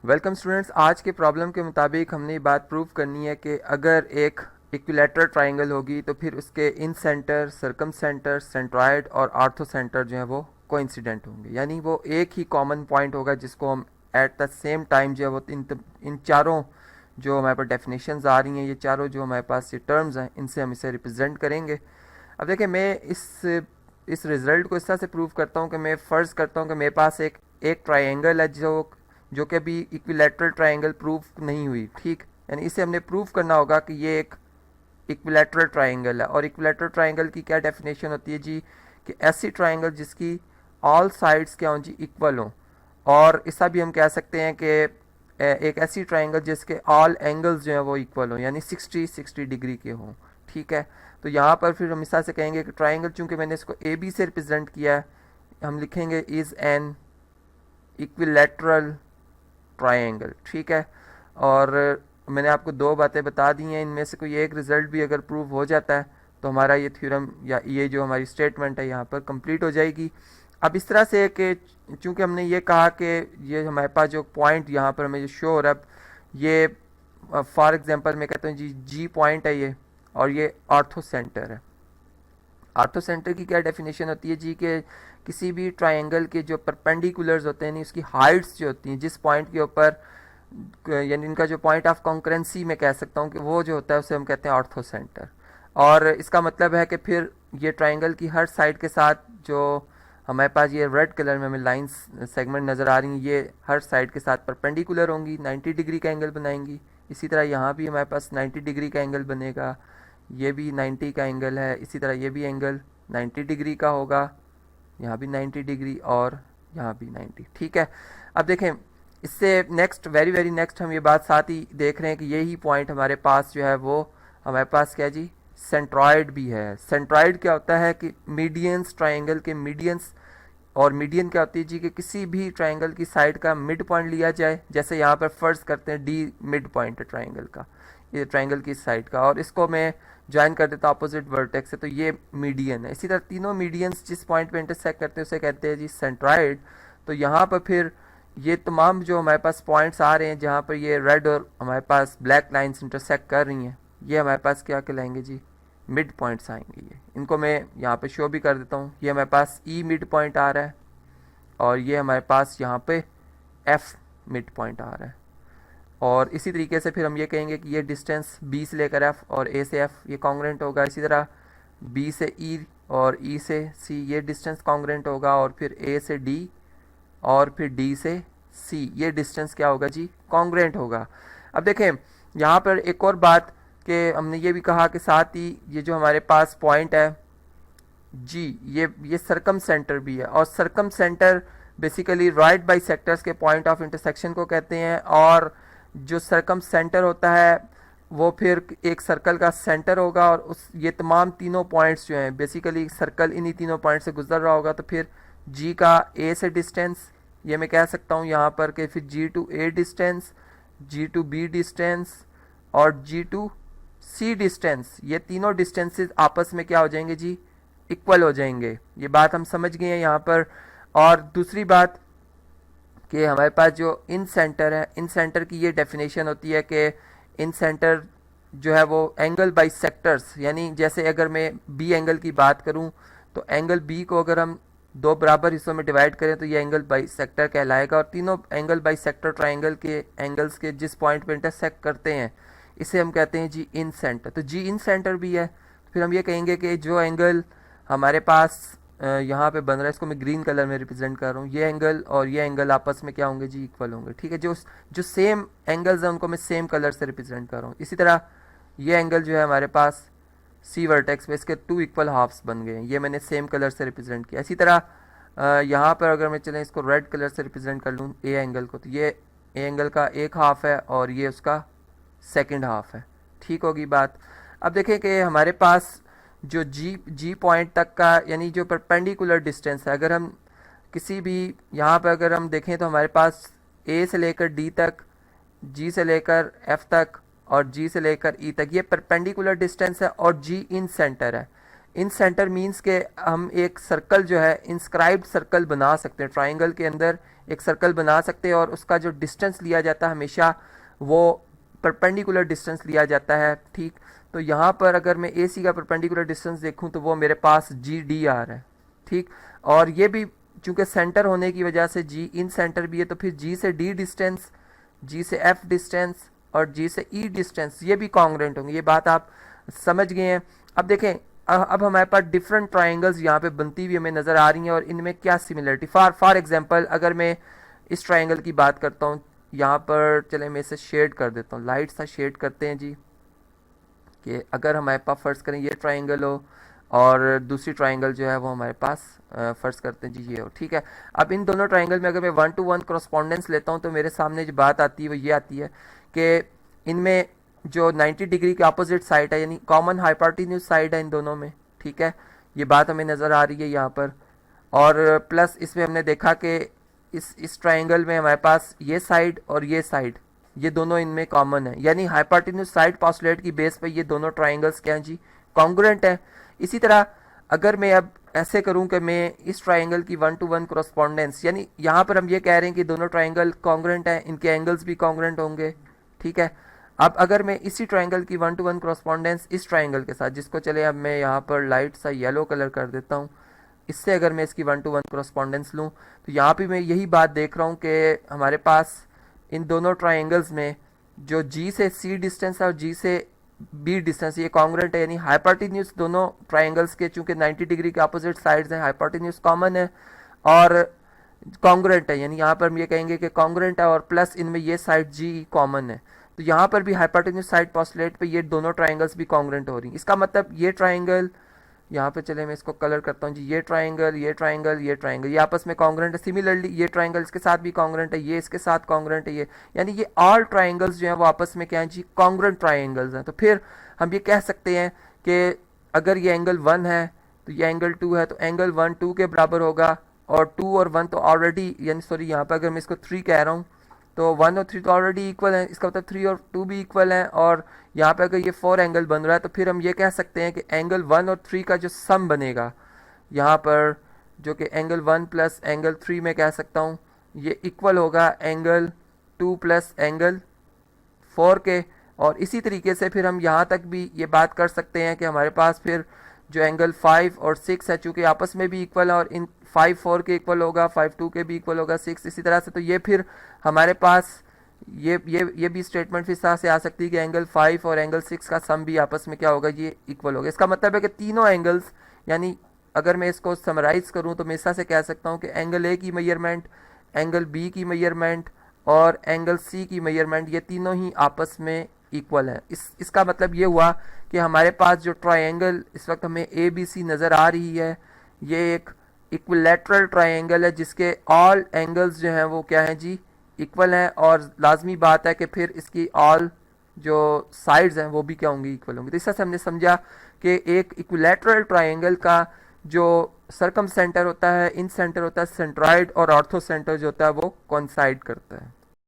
Welcome students. आज के problem के मुताबिक हमने ये बात प्रूव करनी है कि अगर एक इक्विलेटरल ट्राइंगल होगी तो फिर उसके इन सेंटर, सर्कम सेंटर, सेंट्रॉयड और आर्थो सेंटर जो है वो कोइंसिडेंट होंगे, यानी वो एक ही कॉमन पॉइंट होगा जिसको हम एट द सेम टाइम जो है वो इन चारों जो हमारे पास डेफिनेशंस आ रही हैं, ये चारों जो हमारे पास ये टर्म्स हैं, इनसे हम इसे रिप्रेजेंट करेंगे। अब देखिए, मैं इस रिज़ल्ट को इस तरह से प्रूव करता हूँ कि मैं फ़र्ज़ करता हूँ कि मेरे पास एक ट्राइंगल है जो कि अभी इक्विलेटरल ट्राइंगल प्रूव नहीं हुई, ठीक। यानी इसे हमने प्रूव करना होगा कि ये एक इक्विलेटरल ट्राइंगल है। और इक्विलेटरल ट्राइंगल की क्या डेफिनेशन होती है जी? कि ऐसी ट्राइंगल जिसकी ऑल साइड्स क्या हों जी, इक्वल हों। और ऐसा भी हम कह सकते हैं कि एक ऐसी ट्राइंगल जिसके ऑल एंगल्स जो हैं वो इक्वल हों, यानी 60 डिग्री के हों, ठीक है। तो यहाँ पर फिर हम इस तरह से कहेंगे कि ट्राइंगल, चूंकि मैंने इसको ए बी से रिप्रेजेंट किया है, हम लिखेंगे इज़ एन इक्विलेटरल ट्रायंगल, ठीक है। और मैंने आपको दो बातें बता दी हैं, इनमें से कोई एक रिजल्ट भी अगर प्रूव हो जाता है तो हमारा ये थ्योरम या ये जो हमारी स्टेटमेंट है यहाँ पर कंप्लीट हो जाएगी। अब इस तरह से कि चूंकि हमने ये कहा कि ये हमारे पास जो पॉइंट यहाँ पर हमें जो शो हो रहा है, ये फॉर एग्जांपल मैं कहता हूँ जी जी पॉइंट है ये, और ये ऑर्थो सेंटर है। ऑर्थो सेंटर की क्या डेफिनेशन होती है जी? कि किसी भी ट्रायंगल के जो परपेंडिकुलर्स होते हैं, उसकी हाइट्स जो होती हैं जिस पॉइंट के ऊपर, यानी इनका जो पॉइंट ऑफ कॉन्करेंसी मैं कह सकता हूँ कि वो जो होता है उसे हम कहते हैं ऑर्थो सेंटर। और इसका मतलब है कि फिर ये ट्रायंगल की हर साइड के साथ जो हमारे पास ये रेड कलर में हमें लाइंस सेगमेंट नज़र आ रही हैं, ये हर साइड के साथ परपेंडिकुलर होंगी, 90 डिग्री का एंगल बनाएंगी। इसी तरह यहाँ भी हमारे पास 90 डिग्री का एंगल बनेगा, ये भी 90 का एंगल है, इसी तरह ये भी एंगल 90 डिग्री का होगा, यहाँ भी 90 डिग्री और यहाँ भी 90, ठीक है। अब देखें, इससे नेक्स्ट वेरी वेरी नेक्स्ट हम ये बात साथ ही देख रहे हैं कि यही पॉइंट हमारे पास जो है वो हमारे पास क्या जी, सेंट्रॉयड भी है। सेंट्रॉयड क्या होता है कि मीडियंस, ट्राइंगल के मीडियंस। और मीडियन क्या होती है जी? कि किसी भी ट्राइंगल की साइड का मिड पॉइंट लिया जाए, जैसे यहाँ पर फर्ज करते हैं डी मिड पॉइंट है ट्राइंगल का, ये ट्राइंगल की साइड का, और इसको मैं ज्वाइन कर देता हूँ अपोजिट वर्टेक्स से, तो ये मीडियन है। इसी तरह तीनों मीडियंस जिस पॉइंट पे इंटरसेक्ट करते हैं उसे कहते हैं जी सेंट्रॉयड। तो यहाँ पर फिर ये तमाम जो हमारे पास पॉइंट्स आ रहे हैं जहाँ पर ये रेड और हमारे पास ब्लैक लाइंस इंटरसेक्ट कर रही हैं, ये हमारे पास क्या कहलाएंगे जी? मिड पॉइंट्स आएंगे। ये इनको मैं यहाँ पे शो भी कर देता हूँ। ये हमारे पास ई मिड पॉइंट आ रहा है, और ये हमारे पास यहाँ पे एफ मिड पॉइंट आ रहा है। और इसी तरीके से फिर हम ये कहेंगे कि ये डिस्टेंस बी से लेकर एफ और ए से एफ ये कॉन्ग्रेंट होगा। इसी तरह बी से ई और ई से सी ये डिस्टेंस कॉन्ग्रेंट होगा, और फिर ए से डी और फिर डी से सी ये डिस्टेंस क्या होगा जी? कॉन्ग्रेंट होगा। अब देखें यहाँ पर एक और बात कि हमने ये भी कहा कि साथ ही ये जो हमारे पास पॉइंट है जी, ये सरकम सेंटर भी है, और circumcentre basically right bisectors के पॉइंट ऑफ इंटरसेक्शन को कहते हैं। और जो सरकम सेंटर होता है वो फिर एक सर्कल का सेंटर होगा, और उस ये तमाम तीनों पॉइंट्स जो हैं बेसिकली सर्कल इन्हीं तीनों पॉइंट से गुजर रहा होगा। तो फिर जी का ए से डिस्टेंस, ये मैं कह सकता हूँ यहाँ पर कि फिर G to A distance, G to B distance और जी टू सी डिस्टेंस, ये तीनों डिस्टेंसेस आपस में क्या हो जाएंगे जी? इक्वल हो जाएंगे। ये बात हम समझ गए हैं यहाँ पर। और दूसरी बात कि हमारे पास जो इन सेंटर है, इन सेंटर की ये डेफिनेशन होती है कि इन सेंटर जो है वो एंगल बाई सेक्टर्स, यानी जैसे अगर मैं बी एंगल की बात करूं तो एंगल बी को अगर हम दो बराबर हिस्सों में डिवाइड करें तो ये एंगल बाई सेक्टर कहलाएगा। और तीनों एंगल बाई सेक्टर ट्राइंगल के एंगल्स के जिस पॉइंट पे इंटरसेक्ट करते हैं इसे हम कहते हैं जी इन सेंटर। तो जी इन सेंटर भी है। फिर हम ये कहेंगे कि जो एंगल हमारे पास यहाँ पे बन रहा है, इसको मैं ग्रीन कलर में रिप्रेजेंट कर रहा हूँ, ये एंगल और ये एंगल आपस में क्या होंगे जी? इक्वल होंगे, ठीक है। जो जो सेम एंगल्स हैं उनको मैं सेम कलर से रिप्रेजेंट कर रहा हूँ। इसी तरह ये एंगल जो है हमारे पास सी वर्टेक्स पे, इसके टू इक्वल हाफ्स बन गए हैं, ये मैंने सेम कलर से रिप्रेजेंट किया। इसी तरह यहाँ पर अगर मैं चलें इसको रेड कलर से रिप्रेजेंट कर लूँ ए एंगल को, तो ये ए एंगल का एक हाफ है और ये उसका सेकेंड हाफ है, ठीक होगी बात। अब देखें कि हमारे पास जो जी पॉइंट तक का, यानी जो परपेंडिकुलर डिस्टेंस है, अगर हम किसी भी यहाँ पर अगर हम देखें तो हमारे पास ए से लेकर डी तक, जी से लेकर एफ तक और जी से लेकर ई तक ये परपेंडिकुलर डिस्टेंस है, और जी इन सेंटर है। इन सेंटर मीन्स के हम एक सर्कल जो है इंस्क्राइब्ड सर्कल बना सकते हैं। ट्राइंगल के अंदर एक सर्कल बना सकते हैं और उसका जो डिस्टेंस लिया जाता है हमेशा वो परपेंडिकुलर डिस्टेंस लिया जाता है, ठीक। तो यहाँ पर अगर मैं ए सी का परपेंडिकुलर डिस्टेंस देखूँ तो वो मेरे पास जी डी आ रहा है, ठीक। और ये भी चूंकि सेंटर होने की वजह से जी इन सेंटर भी है, तो फिर जी से डी डिस्टेंस, जी से एफ डिस्टेंस और जी से ई डिस्टेंस ये भी कॉन्ग्रेंट होंगे। ये बात आप समझ गए हैं। अब देखें, अब हमारे पास डिफरेंट ट्राइंगल्स यहाँ पे बनती हुई हमें नज़र आ रही हैं और इनमें क्या सिमिलरिटी, फॉर एग्जांपल अगर मैं इस ट्राइंगल की बात करता हूँ, यहाँ पर चले मैं इसे शेड कर देता हूँ, लाइट सा शेड करते हैं जी, कि अगर हमारे पास फ़र्ज़ करें ये ट्राइंगल हो और दूसरी ट्राइंगल जो है वो हमारे पास फ़र्ज़ करते हैं जी ये हो, ठीक है। अब इन दोनों ट्राइंगल में अगर मैं 1 to 1 करस्पॉन्डेंस लेता हूँ तो मेरे सामने जो बात आती है वो ये आती है कि इनमें जो 90 डिग्री के अपोजिट साइड है, यानी कॉमन हाइपोटेन्यूज साइड है इन दोनों में, ठीक है। ये बात हमें नज़र आ रही है यहाँ पर। और प्लस इसमें हमने देखा कि इस ट्राइंगल में हमारे पास ये साइड और ये साइड ये दोनों इनमें कॉमन है, यानी हाइपोटेन्यूज साइड पोस्टुलेट की बेस पे ये दोनों ट्राइंगल्स क्या हैं जी, कॉन्ग्रुएंट है। इसी तरह अगर मैं अब ऐसे करूं कि मैं इस ट्राइंगल की 1 to 1 करस्पॉन्डेंस, यानी यहाँ पर हम ये कह रहे हैं कि दोनों ट्राइंगल कॉन्ग्रुएंट हैं, इनके एंगल्स भी कॉन्ग्रुएंट होंगे, ठीक है। अब अगर मैं इसी ट्राइंगल की 1 to 1 करस्पॉन्डेंस इस ट्राइंगल के साथ, जिसको चले अब मैं यहाँ पर लाइट सा येलो कलर कर देता हूँ, इससे अगर मैं इसकी 1 to 1 करस्पॉन्डेंस लूँ तो यहाँ पे मैं यही बात देख रहा हूँ कि हमारे पास इन दोनों ट्राइंगल्स में जो जी से सी डिस्टेंस है और जी से बी डिस्टेंस ये कॉन्ग्रुएंट है, यानी हाइपोटेन्यूज दोनों ट्राइंगल्स के चूंकि 90 डिग्री के अपोजिट साइड्स हैं, हाइपोटेन्यूज कॉमन है और कॉन्ग्रुएंट है, यानी यहाँ पर हम ये कहेंगे कि कॉन्ग्रुएंट है और प्लस इनमें ये साइड जी कॉमन है। तो यहाँ पर भी हाइपोटेन्यूज साइड पोस्टुलेट पे ये दोनों ट्राइंगल्स भी कॉन्ग्रुएंट हो रही हैं। इसका मतलब ये ट्राइंगल, यहाँ पे चले मैं इसको कलर करता हूँ जी, ये ट्राइंगल ये ट्राइंगल ये ट्राइंगल ये आपस में कॉन्ग्रुएंट है। सिमिलरली ये ट्राइंगल इसके साथ भी कॉन्ग्रुएंट है, ये इसके साथ कॉन्ग्रुएंट है, ये यानी ये ऑल ट्राइंगल्स जो हैं वो आपस में क्या हैं जी, कॉन्ग्रुएंट ट्राइंगल्स हैं। तो फिर हम ये कह सकते हैं कि अगर ये एंगल 1 है तो ये एंगल 2 है, तो एंगल 1 2 के बराबर होगा और 2 और 1 तो ऑलरेडी, यानी सॉरी यहाँ पर अगर मैं इसको 3 कह रहा हूँ तो 1 और 3 तो ऑलरेडी इक्वल है, इसका मतलब 3 और 2 भी इक्वल हैं। और यहाँ पे अगर ये 4 एंगल बन रहा है तो फिर हम ये कह सकते हैं कि एंगल 1 और 3 का जो सम बनेगा यहाँ पर, जो कि एंगल 1 प्लस एंगल 3 में कह सकता हूँ, ये इक्वल होगा एंगल 2 प्लस एंगल 4 के। और इसी तरीके से फिर हम यहाँ तक भी ये बात कर सकते हैं कि हमारे पास फिर जो एंगल 5 और 6 है चूँकि आपस में भी इक्वल है और इन 5 4 के इक्वल होगा, 5 2 के भी इक्वल होगा, 6 इसी तरह से। तो ये फिर हमारे पास ये भी स्टेटमेंट फिर से आ सकती है कि एंगल 5 और एंगल 6 का सम भी आपस में क्या होगा, ये इक्वल होगा। इसका मतलब है कि तीनों एंगल्स, यानी अगर मैं इसको समराइज करूं तो मैं इस तरह से कह सकता हूं कि एंगल ए की मेजरमेंट, एंगल बी की मेजरमेंट और एंगल सी की मेजरमेंट ये तीनों ही आपस में इक्वल है। इसका मतलब ये हुआ कि हमारे पास जो ट्राइंगल इस वक्त हमें ए बी सी नज़र आ रही है, ये एक इक्विलैटरल ट्राइंगल है जिसके ऑल एंगल्स जो हैं वो क्या हैं जी, इक्वल हैं। और लाजमी बात है कि फिर इसकी ऑल जो साइड्स हैं वो भी क्या होंगी, इक्वल होंगी। तो इस तरह से हमने समझा कि एक इक्विलैटरल ट्राइंगल का जो सरकम सेंटर होता है, इन सेंटर होता है, सेंट्रॉइड और ऑर्थो सेंटर जो होता है वो कोइंसाइड करता है।